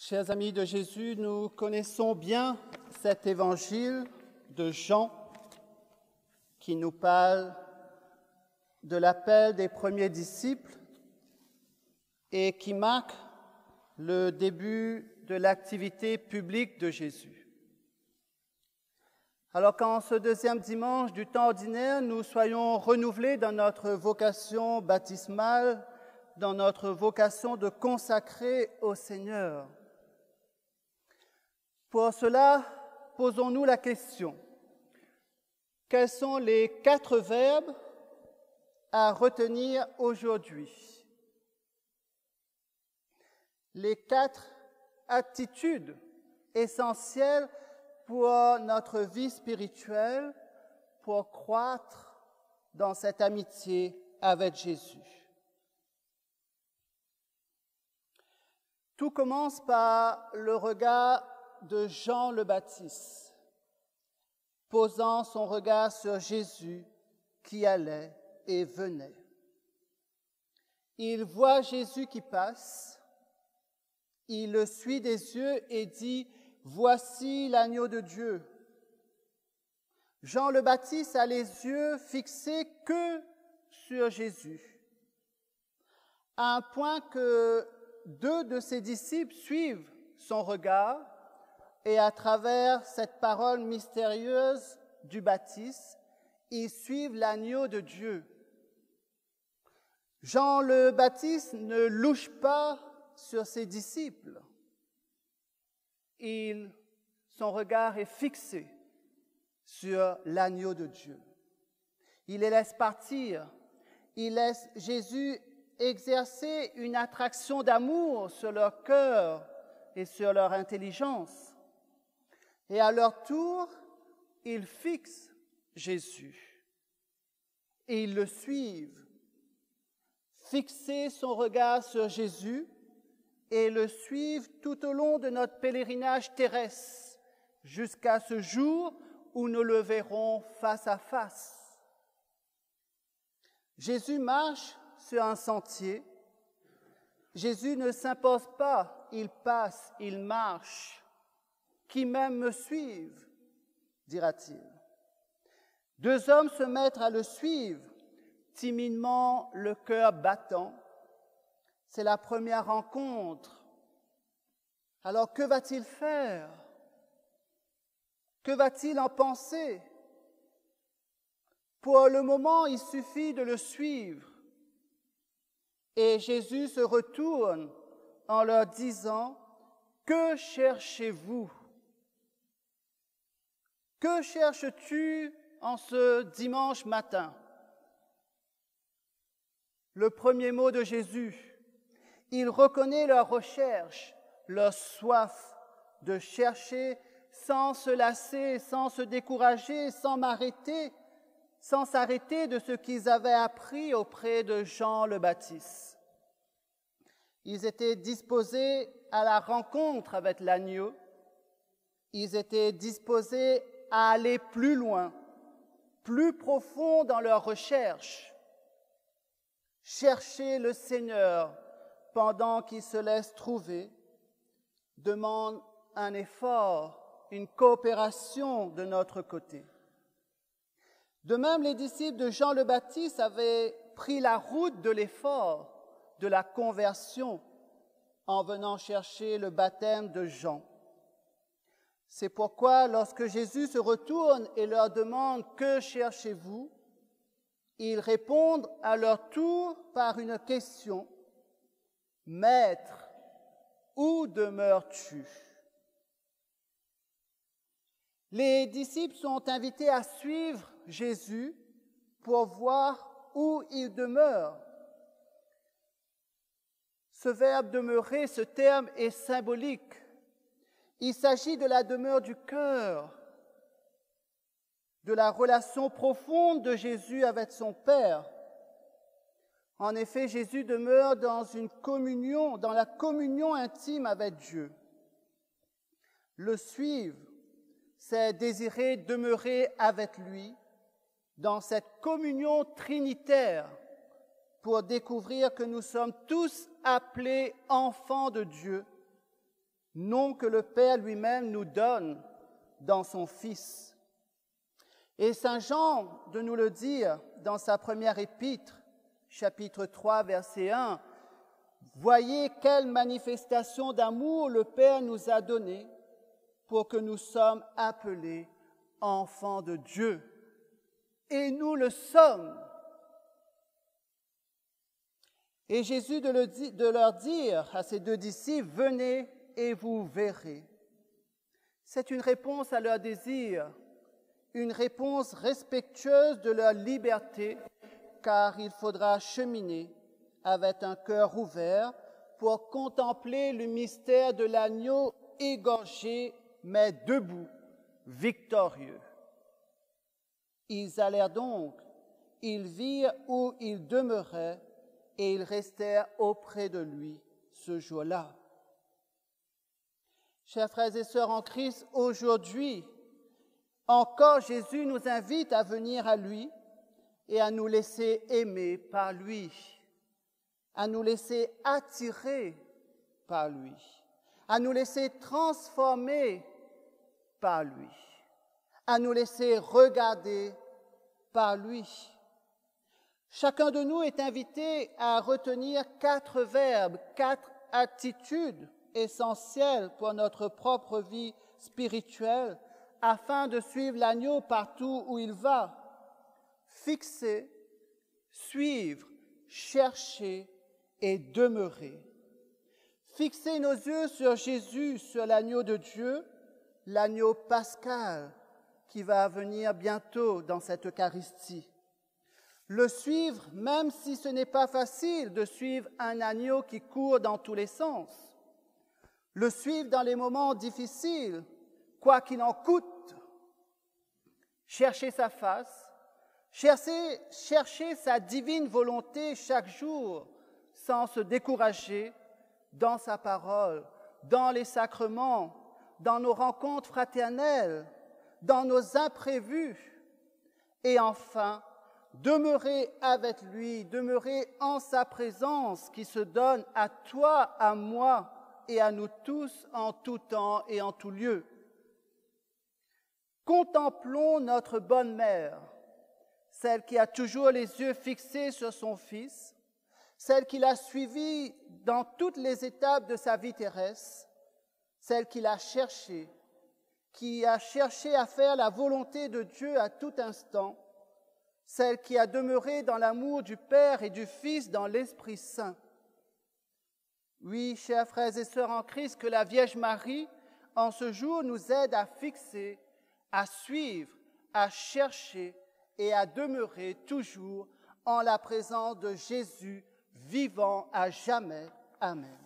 Chers amis de Jésus, nous connaissons bien cet évangile de Jean qui nous parle de l'appel des premiers disciples et qui marque le début de l'activité publique de Jésus. Alors qu'en ce deuxième dimanche du temps ordinaire, nous soyons renouvelés dans notre vocation baptismale, dans notre vocation de consacrer au Seigneur. Pour cela, posons-nous la question, quels sont les 4 verbes à retenir aujourd'hui? Les 4 attitudes essentielles pour notre vie spirituelle, pour croître dans cette amitié avec Jésus. Tout commence par le regard de Jean le Baptiste, posant son regard sur Jésus qui allait et venait. Il voit Jésus qui passe, il le suit des yeux et dit « Voici l'agneau de Dieu ». Jean le Baptiste a les yeux fixés que sur Jésus, à un point que 2 de ses disciples suivent son regard et à travers cette parole mystérieuse du baptême, ils suivent l'agneau de Dieu. Jean le Baptiste ne louche pas sur ses disciples. Son regard est fixé sur l'agneau de Dieu. Il les laisse partir. Il laisse Jésus exercer une attraction d'amour sur leur cœur et sur leur intelligence. Et à leur tour, ils fixent Jésus et ils le suivent. Fixer son regard sur Jésus et le suivre tout au long de notre pèlerinage terrestre, jusqu'à ce jour où nous le verrons face à face. Jésus marche sur un sentier. Jésus ne s'impose pas, il passe, il marche. Qui même me suivent, dira-t-il. 2 hommes se mettent à le suivre, timidement, le cœur battant. C'est la première rencontre. Alors que va-t-il faire? Que va-t-il en penser? Pour le moment, il suffit de le suivre. Et Jésus se retourne en leur disant « Que cherchez-vous » Que cherches-tu en ce dimanche matin? Le premier mot de Jésus, il reconnaît leur recherche, leur soif de chercher sans se lasser, sans se décourager, sans s'arrêter de ce qu'ils avaient appris auprès de Jean le Baptiste. Ils étaient disposés à la rencontre avec l'agneau, ils étaient disposés à aller plus loin, plus profond dans leur recherche. Chercher le Seigneur pendant qu'il se laisse trouver demande un effort, une coopération de notre côté. De même, les disciples de Jean le Baptiste avaient pris la route de l'effort, de la conversion, en venant chercher le baptême de Jean. C'est pourquoi, lorsque Jésus se retourne et leur demande « Que cherchez-vous ?» ils répondent à leur tour par une question « Maître, où demeures-tu » Les disciples sont invités à suivre Jésus pour voir où il demeure. Ce verbe « demeurer », ce terme est symbolique. Il s'agit de la demeure du cœur, de la relation profonde de Jésus avec son Père. En effet, Jésus demeure dans la communion intime avec Dieu. Le suivre, c'est désirer demeurer avec lui dans cette communion trinitaire pour découvrir que nous sommes tous appelés enfants de Dieu, nom que le Père lui-même nous donne dans son Fils. Et Saint Jean de nous le dire dans sa première épître, chapitre 3, verset 1, « Voyez quelle manifestation d'amour le Père nous a donnée pour que nous sommes appelés enfants de Dieu. » Et nous le sommes. Et Jésus de leur dire à ses deux disciples, « Venez et vous verrez. » C'est une réponse à leur désir, une réponse respectueuse de leur liberté, car il faudra cheminer avec un cœur ouvert pour contempler le mystère de l'agneau égorgé, mais debout, victorieux. Ils allèrent donc, ils virent où il demeurait, et ils restèrent auprès de lui ce jour-là. Chers frères et sœurs en Christ, aujourd'hui, encore Jésus nous invite à venir à lui et à nous laisser aimer par lui, à nous laisser attirer par lui, à nous laisser transformer par lui, à nous laisser regarder par lui. Chacun de nous est invité à retenir 4 verbes, 4 attitudes essentielles pour notre propre vie spirituelle afin de suivre l'agneau partout où il va. Fixer, suivre, chercher et demeurer. Fixer nos yeux sur Jésus, sur l'agneau de Dieu, l'agneau pascal qui va venir bientôt dans cette Eucharistie. Le suivre, même si ce n'est pas facile de suivre un agneau qui court dans tous les sens. Le suivre dans les moments difficiles, quoi qu'il en coûte. Chercher sa face, chercher sa divine volonté chaque jour, sans se décourager dans sa parole, dans les sacrements, dans nos rencontres fraternelles, dans nos imprévus. Et enfin, demeurer avec lui, demeurer en sa présence qui se donne à toi, à moi et à nous tous en tout temps et en tout lieu. Contemplons notre bonne mère, celle qui a toujours les yeux fixés sur son Fils, celle qui l'a suivi dans toutes les étapes de sa vie terrestre, celle qui a cherché à faire la volonté de Dieu à tout instant, celle qui a demeuré dans l'amour du Père et du Fils dans l'Esprit Saint. Oui, chers frères et sœurs en Christ, que la Vierge Marie, en ce jour, nous aide à fixer, à suivre, à chercher et à demeurer toujours en la présence de Jésus, vivant à jamais. Amen.